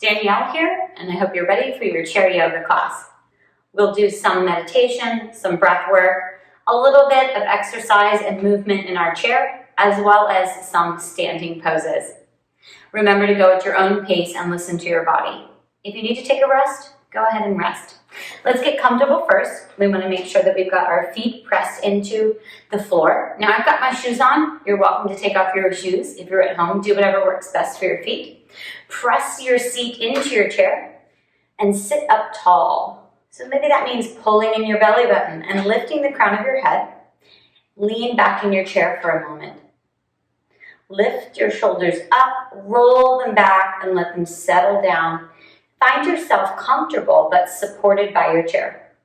Danielle here, and I hope you're ready for your chair yoga class. We'll do some meditation, some breath work, a little bit of exercise and movement in our chair, as well as some standing poses. Remember to go at your own pace and listen to your body. If you need to take a rest, go ahead and rest. Let's get comfortable first. We want to make sure that we've got our feet pressed into the floor. Now I've got my shoes on. You're welcome to take off your shoes. If you're at home, do whatever works best for your feet. Press your seat into your chair and sit up tall. So maybe that means pulling in your belly button and lifting the crown of your head. Lean back in your chair for a moment. Lift your shoulders up, roll them back, and let them settle down. Find yourself comfortable but supported by your chair.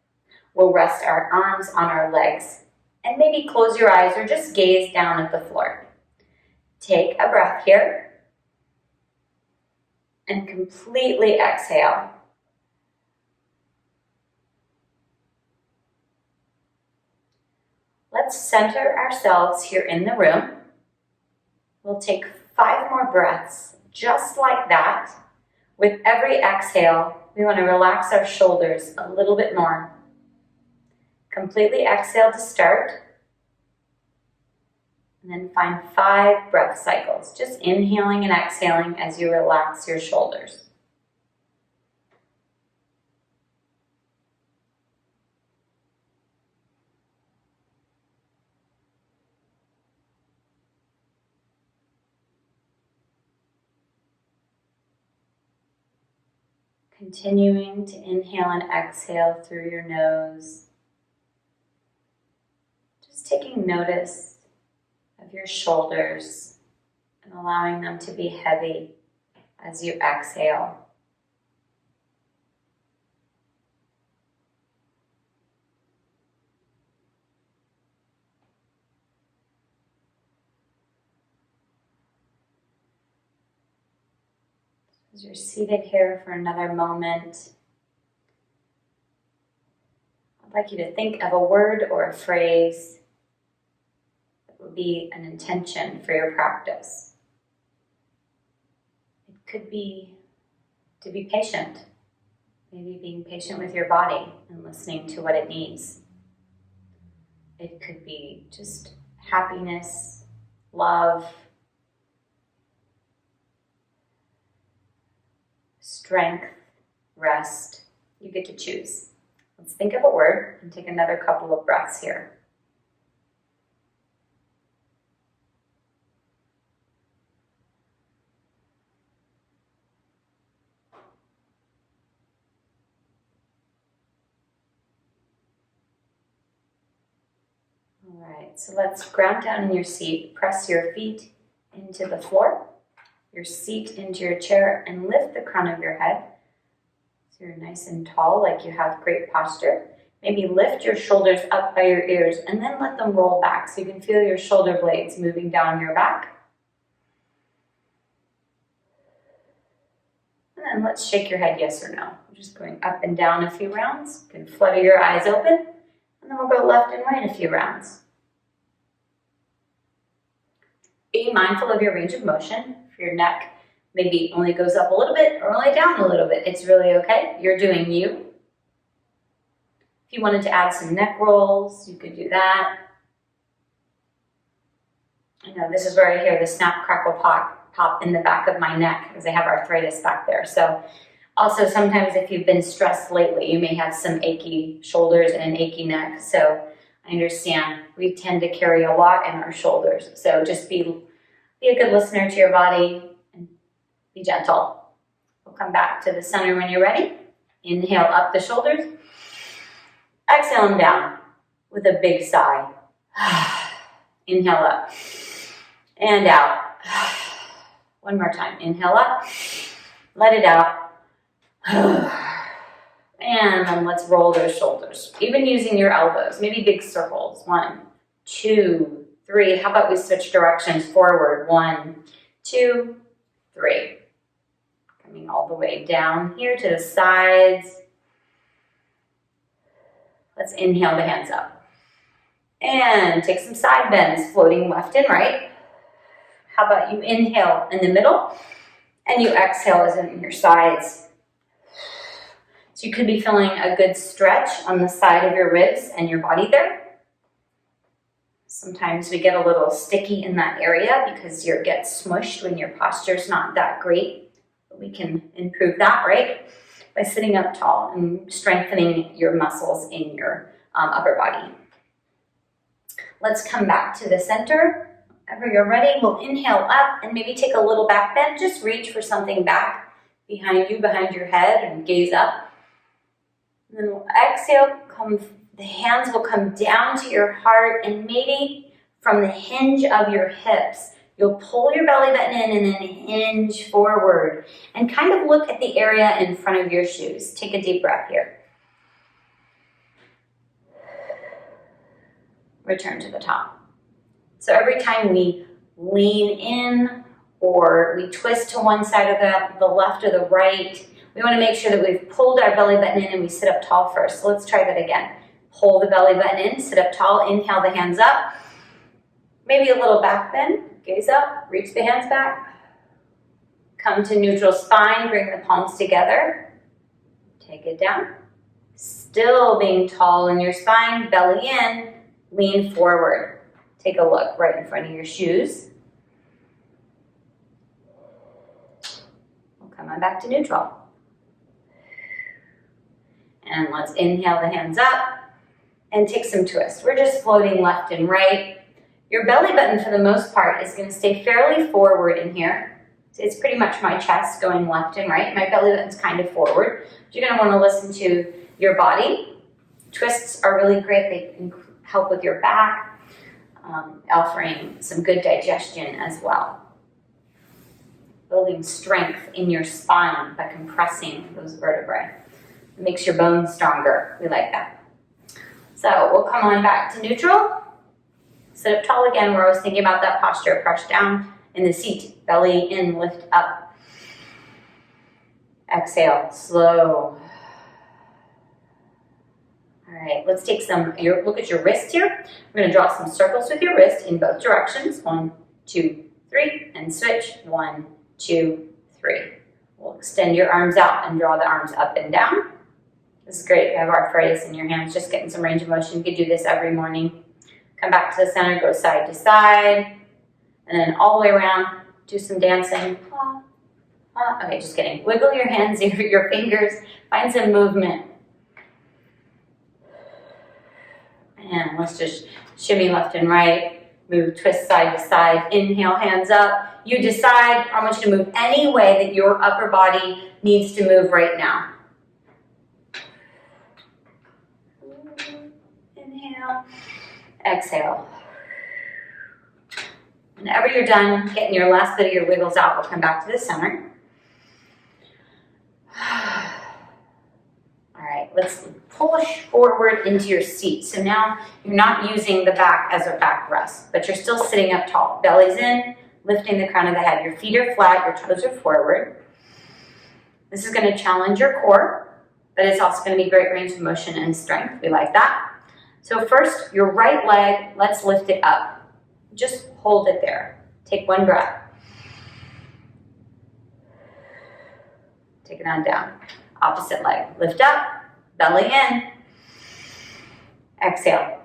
We'll rest our arms on our legs and maybe close your eyes or just gaze down at the floor. Take a breath here and completely exhale. Let's center ourselves here in the room. We'll take 5 more breaths just like that. With every exhale, we want to relax our shoulders a little bit more. Completely exhale to start. And then find 5 breath cycles, just inhaling and exhaling as you relax your shoulders. Continuing to inhale and exhale through your nose. Just taking notice of your shoulders and allowing them to be heavy as you exhale. As you're seated here for another moment, I'd like you to think of a word or a phrase that would be an intention for your practice. It could be to be patient, maybe being patient with your body and listening to what it needs. It could be just happiness, love, strength, rest. You get to choose. Let's think of a word and take another couple of breaths here. All right, so let's ground down in your seat. Press your feet into the floor, your seat into your chair, and lift the crown of your head. So you're nice and tall, like you have great posture. Maybe lift your shoulders up by your ears and then let them roll back so you can feel your shoulder blades moving down your back. And then let's shake your head yes or no. We're just going up and down a few rounds. You can flutter your eyes open, and then we'll go left and right a few rounds. Be mindful of your range of motion. For your neck, maybe only goes up a little bit or only down a little bit. It's really okay. You're doing you. If you wanted to add some neck rolls, you could do that. I know this is where I hear the snap, crackle, pop in the back of my neck because I have arthritis back there. So also sometimes if you've been stressed lately, you may have some achy shoulders and an achy neck. So I understand we tend to carry a lot in our shoulders. So just be a good listener to your body and be gentle. We'll come back to the center when you're ready. Inhale up the shoulders. Exhale them down with a big sigh. Inhale up and out. One more time. Inhale up. Let it out. And then let's roll those shoulders. Even using your elbows, maybe big circles. 1, 2, 3. How about we switch directions forward? 1, 2, 3. Coming all the way down here to the sides. Let's inhale the hands up. And take some side bends, floating left and right. How about you inhale in the middle And you exhale as in your sides. So you could be feeling a good stretch on the side of your ribs and your body there. Sometimes we get a little sticky in that area because you get smushed when your posture's not that great. But we can improve that, right? By sitting up tall and strengthening your muscles in your upper body. Let's come back to the center. Whenever you're ready, we'll inhale up and maybe take a little back bend. Just reach for something back behind you, behind your head, and gaze up. And then we'll exhale, the hands will come down to your heart, and maybe from the hinge of your hips, you'll pull your belly button in and then hinge forward. And kind of look at the area in front of your shoes. Take a deep breath here. Return to the top. So every time we lean in or we twist to one side of the left or the right, we want to make sure that we've pulled our belly button in and we sit up tall first. So let's try that again. Pull the belly button in, sit up tall, inhale the hands up. Maybe a little back bend, gaze up, reach the hands back. Come to neutral spine, bring the palms together. Take it down. Still being tall in your spine, belly in, lean forward. Take a look right in front of your shoes. We'll come on back to neutral. And let's inhale the hands up and take some twists. We're just floating left and right. Your belly button, for the most part, is going to stay fairly forward in here. So it's pretty much my chest going left and right. My belly button's kind of forward. But you're going to want to listen to your body. Twists are really great. They can help with your back. Offering some good digestion as well. Building strength in your spine by compressing those vertebrae. It makes your bones stronger. We like that. So we'll come on back to neutral. Sit up tall again. We're always thinking about that posture. Press down in the seat. Belly in, lift up. Exhale, slow. All right, let's take look at your wrist here. We're going to draw some circles with your wrist in both directions. 1, 2, 3, and switch. 1, 2, 3. We'll extend your arms out and draw the arms up and down. This is great if you have arthritis in your hands, just getting some range of motion. You could do this every morning. Come back to the center, go side to side, and then all the way around, do some dancing. Okay, just kidding. Wiggle your hands, your fingers, find some movement. And let's just shimmy left and right, move, twist side to side, inhale, hands up. You decide, I want you to move any way that your upper body needs to move right now. Inhale, exhale. Whenever you're done getting your last bit of your wiggles out, we'll come back to the center. All right, let's push forward into your seat. So now you're not using the back as a backrest, but you're still sitting up tall. Belly's in, lifting the crown of the head. Your feet are flat, your toes are forward. This is going to challenge your core, but it's also going to be great range of motion and strength. We like that. So first, your right leg, let's lift it up. Just hold it there. Take one breath. Take it on down. Opposite leg. Lift up, belly in. Exhale.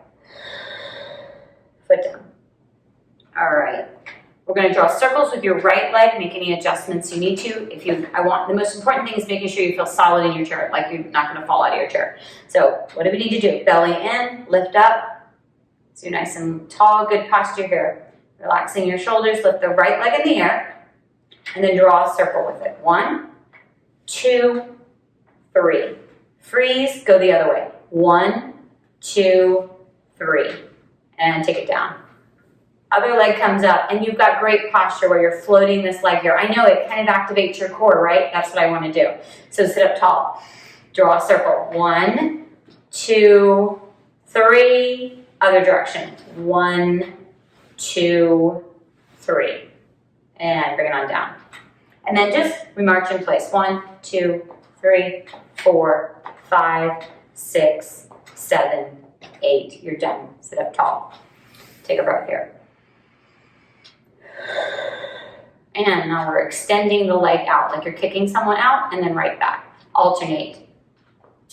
Foot down. All right. We're going to draw circles with your right leg. Make any adjustments you need to. The most important thing is making sure you feel solid in your chair, like you're not going to fall out of your chair. So what do we need to do? Belly in, lift up. So you're nice and tall, good posture here. Relaxing your shoulders, lift the right leg in the air, and then draw a circle with it. 1, 2, 3. Freeze, go the other way. 1, 2, 3. And take it down. Other leg comes up, and you've got great posture where you're floating this leg here. I know it kind of activates your core, right? That's what I want to do. So sit up tall. Draw a circle. 1, 2, 3. Other direction. 1, 2, 3. And bring it on down. And then we march in place. 1, 2, 3, 4, 5, 6, 7, 8. You're done. Sit up tall. Take a breath here. And now we're extending the leg out, like you're kicking someone out, and then right back. Alternate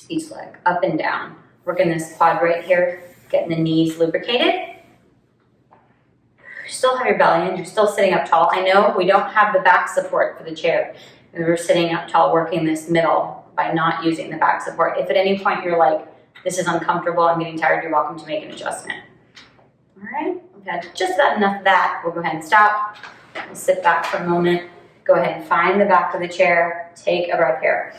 each leg, up and down. Working this quad right here, getting the knees lubricated. You still have your belly in, you're still sitting up tall. I know we don't have the back support for the chair. We're sitting up tall, working this middle by not using the back support. If at any point you're like, this is uncomfortable, I'm getting tired, you're welcome to make an adjustment. All right, we've had just about enough of that. We'll go ahead and stop. We'll sit back for a moment. Go ahead and find the back of the chair. Take a breath here.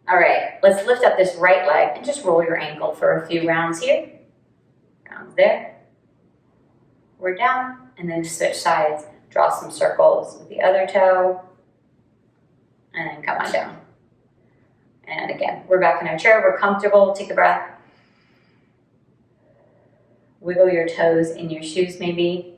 All right, let's lift up this right leg and just roll your ankle for a few rounds here. Rounds there. We're down, and then switch sides. Draw some circles with the other toe, and then come on down. And again, we're back in our chair. We're comfortable. Take a breath. Wiggle your toes in your shoes maybe.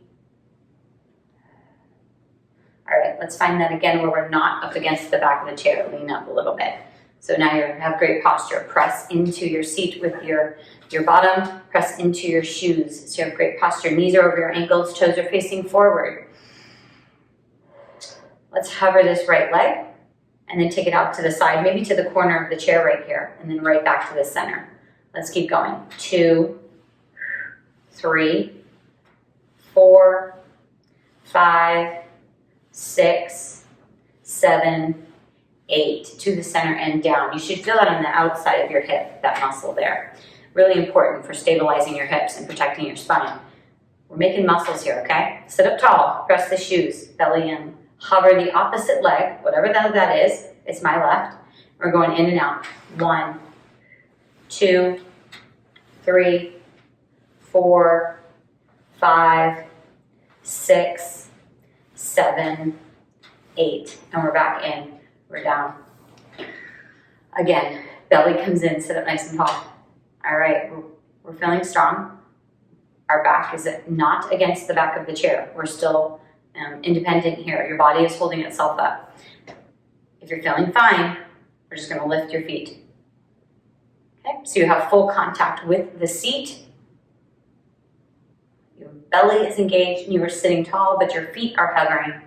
All right, let's find that again where we're not up against the back of the chair. Lean up a little bit. So now you have great posture. Press into your seat with your bottom. Press into your shoes. So you have great posture. Knees are over your ankles. Toes are facing forward. Let's hover this right leg and then take it out to the side, maybe to the corner of the chair right here, and then right back to the center. Let's keep going. 2, 3, 4, 5, 6, 7, 8, to the center and down. You should feel that on the outside of your hip, that muscle there. Really important for stabilizing your hips and protecting your spine. We're making muscles here, okay? Sit up tall, press the shoes, belly in. Hover the opposite leg, whatever that is. It's my left. We're going in and out. 1, 2, 3, 4, 5, 6, 7, 8. And we're back in. We're down. Again, belly comes in, sit up nice and tall. All right, we're feeling strong. Our back is not against the back of the chair. We're still independent here. Your body is holding itself up. If you're feeling fine, we're just going to lift your feet. Okay, so you have full contact with the seat. Your belly is engaged and you are sitting tall, but your feet are hovering.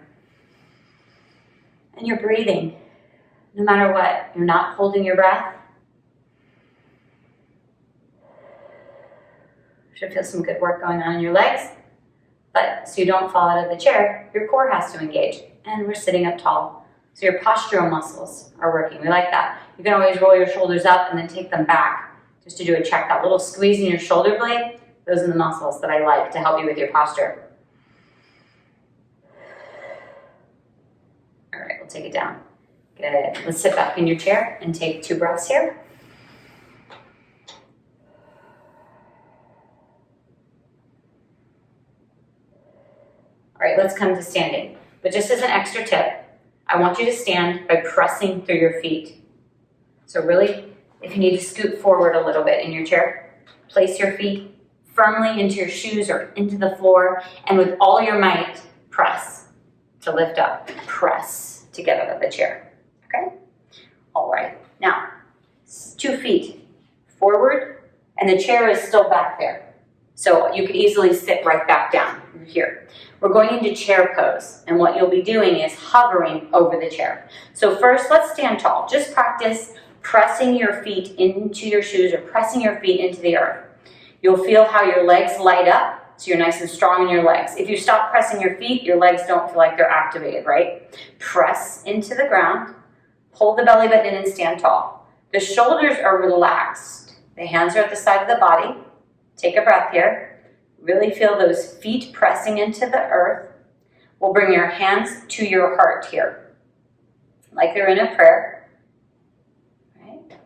And you're breathing. No matter what, you're not holding your breath. Should feel some good work going on in your legs. But so you don't fall out of the chair, your core has to engage. And we're sitting up tall. So your postural muscles are working. We like that. You can always roll your shoulders up and then take them back just to do a check. That little squeeze in your shoulder blade, those are the muscles that I like to help you with your posture. All right, we'll take it down. Good. Let's sit back in your chair and take 2 breaths here. All right, let's come to standing. But just as an extra tip, I want you to stand by pressing through your feet. So really, if you need to scoot forward a little bit in your chair, place your feet firmly into your shoes or into the floor, and with all your might, press to lift up. Press to get out of the chair, okay? All right, now, 2 feet forward, and the chair is still back there. So you could easily sit right back down here. We're going into chair pose, and what you'll be doing is hovering over the chair. So first, let's stand tall. Just practice pressing your feet into your shoes or pressing your feet into the earth. You'll feel how your legs light up, so you're nice and strong in your legs. If you stop pressing your feet, your legs don't feel like they're activated, right? Press into the ground, pull the belly button in and stand tall. The shoulders are relaxed. The hands are at the side of the body. Take a breath here. Really feel those feet pressing into the earth. We'll bring your hands to your heart here, like they're in a prayer. Right?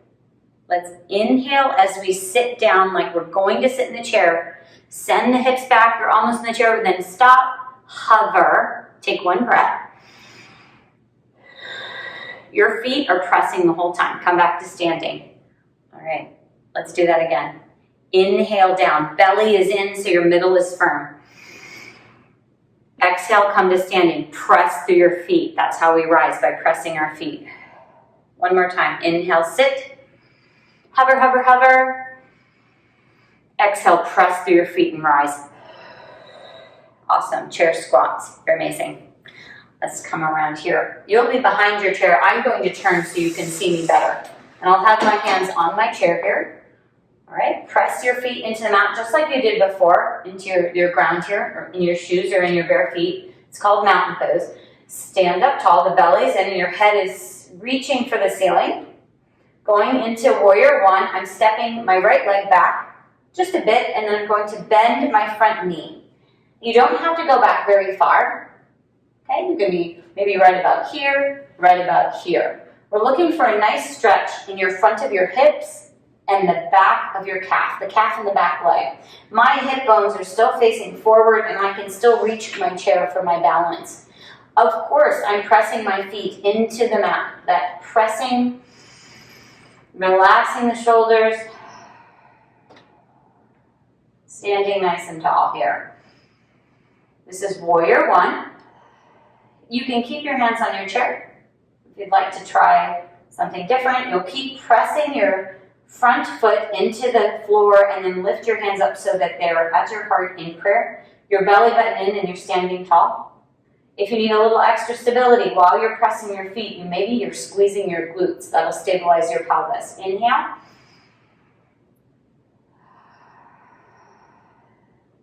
Let's inhale as we sit down like we're going to sit in the chair. Send the hips back, you're almost in the chair, then stop, hover, take 1 breath. Your feet are pressing the whole time. Come back to standing. All right, let's do that again. Inhale down, belly is in so your middle is firm. Exhale, come to standing, press through your feet. That's how we rise, by pressing our feet. 1 more time, inhale, sit. Hover, hover, hover. Exhale, press through your feet and rise. Awesome. Chair squats. You're amazing. Let's come around here. You'll be behind your chair. I'm going to turn so you can see me better. And I'll have my hands on my chair here. All right. Press your feet into the mat just like you did before, into your ground here, or in your shoes or in your bare feet. It's called mountain pose. Stand up tall. The belly's in and your head is reaching for the ceiling. Going into warrior one, I'm stepping my right leg back just a bit, and then I'm going to bend my front knee. You don't have to go back very far. Okay, you can be maybe right about here, right about here. We're looking for a nice stretch in your front of your hips and the back of your calf, the calf and the back leg. My hip bones are still facing forward, and I can still reach my chair for my balance. Of course, I'm pressing my feet into the mat. That pressing, relaxing the shoulders, standing nice and tall here. This is warrior one. You can keep your hands on your chair. If you'd like to try something different, you'll keep pressing your front foot into the floor and then lift your hands up so that they're at your heart in prayer. Your belly button in and you're standing tall. If you need a little extra stability while you're pressing your feet, maybe you're squeezing your glutes. That'll stabilize your pelvis. Inhale.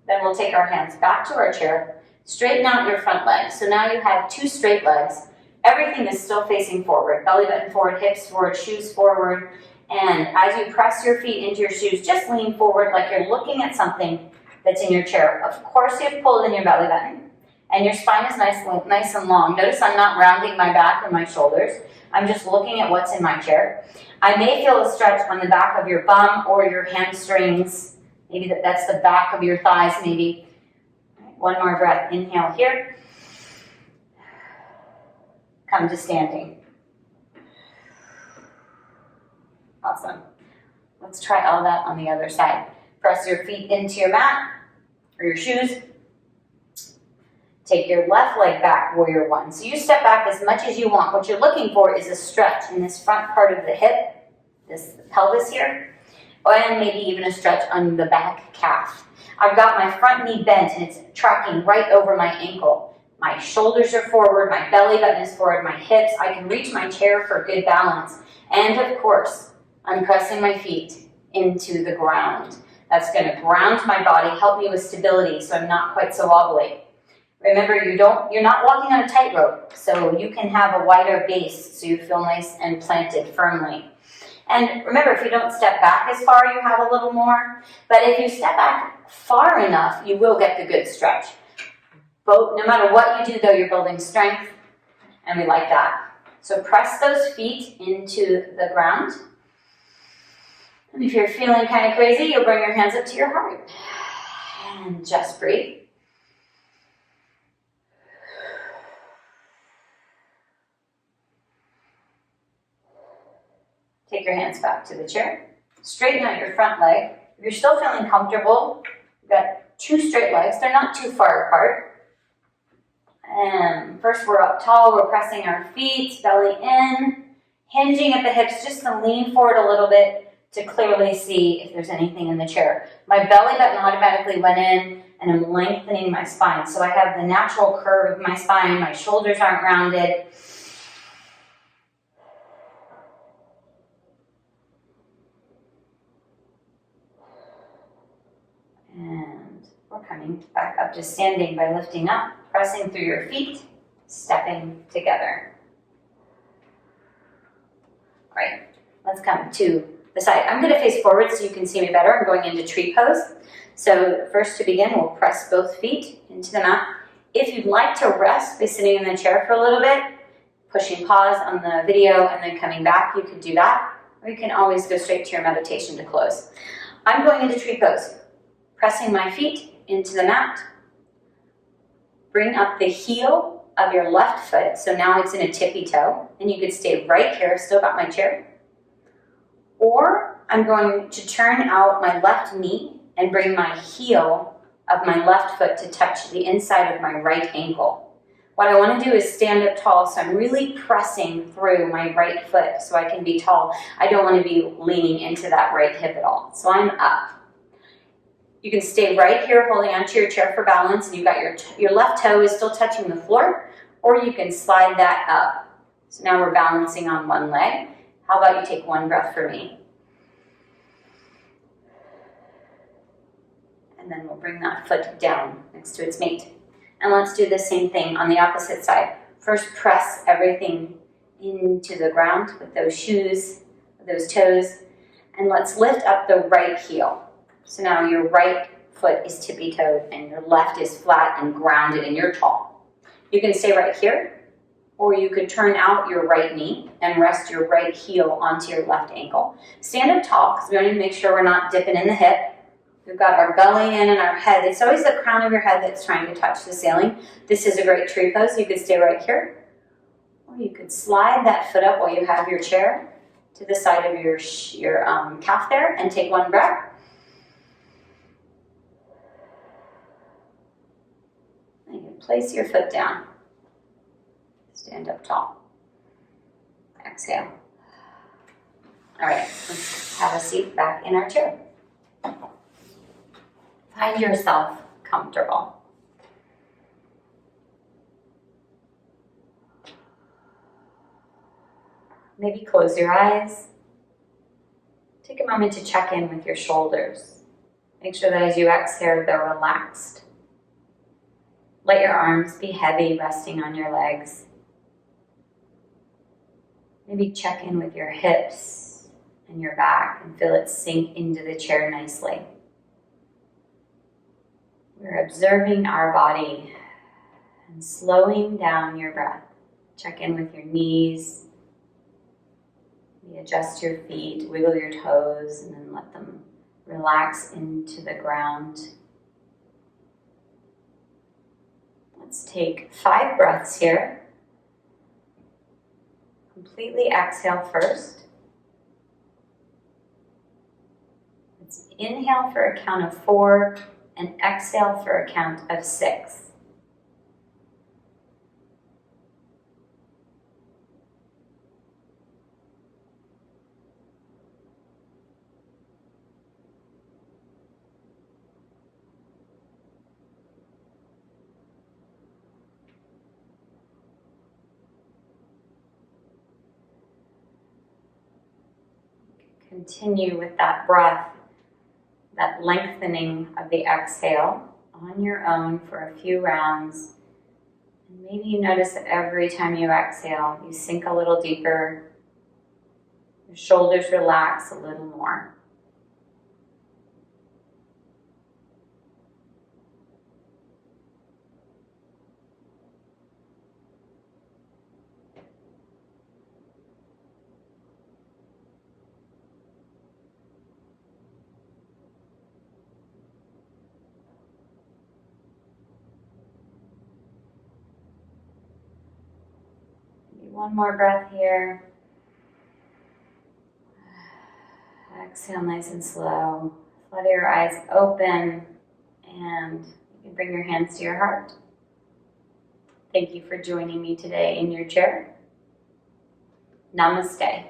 Then we'll take our hands back to our chair. Straighten out your front legs. So now you have two straight legs. Everything is still facing forward. Belly button forward, hips forward, shoes forward. And as you press your feet into your shoes, just lean forward like you're looking at something that's in your chair. Of course, you have pulled in your belly button. And your spine is nice and long. Notice I'm not rounding my back or my shoulders. I'm just looking at what's in my chair. I may feel a stretch on the back of your bum or your hamstrings. Maybe that's the back of your thighs, maybe. One more breath. Inhale here. Come to standing. Awesome. Let's try all that on the other side. Press your feet into your mat or your shoes. Take your left leg back, warrior one. So you step back as much as you want. What you're looking for is a stretch in this front part of the hip, this pelvis here, and maybe even a stretch on the back calf. I've got my front knee bent and it's tracking right over my ankle. My shoulders are forward, my belly button is forward, my hips. I can reach my chair for good balance. And of course, I'm pressing my feet into the ground. That's going to ground my body, help me with stability so I'm not quite so wobbly. Remember, you're not walking on a tightrope, so you can have a wider base so you feel nice and planted firmly. And remember, if you don't step back as far, you have a little more. But if you step back far enough, you will get the good stretch. But no matter what you do, though, you're building strength, and we like that. So press those feet into the ground. And if you're feeling kind of crazy, you'll bring your hands up to your heart. And just breathe. Take your hands back to the chair. Straighten out your front leg. If you're still feeling comfortable, you've got two straight legs. They're not too far apart. And first we're up tall. We're pressing our feet, belly in, hinging at the hips just to lean forward a little bit to clearly see if there's anything in the chair. My belly button automatically went in and I'm lengthening my spine. So I have the natural curve of my spine. My shoulders aren't rounded. And we're coming back up to standing by lifting up, pressing through your feet, stepping together. All right, let's come to the side. I'm going to face forward so you can see me better. I'm going into tree pose. So first to begin, we'll press both feet into the mat. If you'd like to rest by sitting in the chair for a little bit, pushing pause on the video and then coming back, you could do that. Or you can always go straight to your meditation to close. I'm going into tree pose. Pressing my feet into the mat. Bring up the heel of your left foot. So now it's in a tippy toe. And you could stay right here. I've still got my chair. Or I'm going to turn out my left knee and bring my heel of my left foot to touch the inside of my right ankle. What I want to do is stand up tall. So I'm really pressing through my right foot so I can be tall. I don't want to be leaning into that right hip at all. So I'm up. You can stay right here holding onto your chair for balance, and you've got your left toe is still touching the floor, or you can slide that up. So now we're balancing on one leg. How about you take one breath for me? And then we'll bring that foot down next to its mate. And let's do the same thing on the opposite side. First, press everything into the ground with those shoes, those toes, and let's lift up the right heel. So now your right foot is tippy-toed and your left is flat and grounded and you're tall. You can stay right here, or you could turn out your right knee and rest your right heel onto your left ankle. Stand up tall because we want to make sure we're not dipping in the hip. We've got our belly in and our head. It's always the crown of your head that's trying to touch the ceiling. This is a great tree pose. You could stay right here, or you could slide that foot up while you have your chair to the side of your calf there and take one breath. And you can place your foot down. Stand up tall. Exhale. All right, let's have a seat back in our chair. Find yourself comfortable. Maybe close your eyes. Take a moment to check in with your shoulders. Make sure that as you exhale, they're relaxed. Let your arms be heavy, resting on your legs. Maybe check in with your hips and your back and feel it sink into the chair nicely. We're observing our body and slowing down your breath. Check in with your knees. Adjust your feet, wiggle your toes, and then let them relax into the ground. Let's take 5 breaths here. Completely exhale first. Let's inhale for a count of 4 and exhale for a count of 6. Continue with that breath, that lengthening of the exhale on your own for a few rounds. And maybe you notice that every time you exhale, you sink a little deeper, your shoulders relax a little more. One more breath here. Exhale nice and slow. Flutter your eyes open and you can bring your hands to your heart. Thank you for joining me today in your chair. Namaste.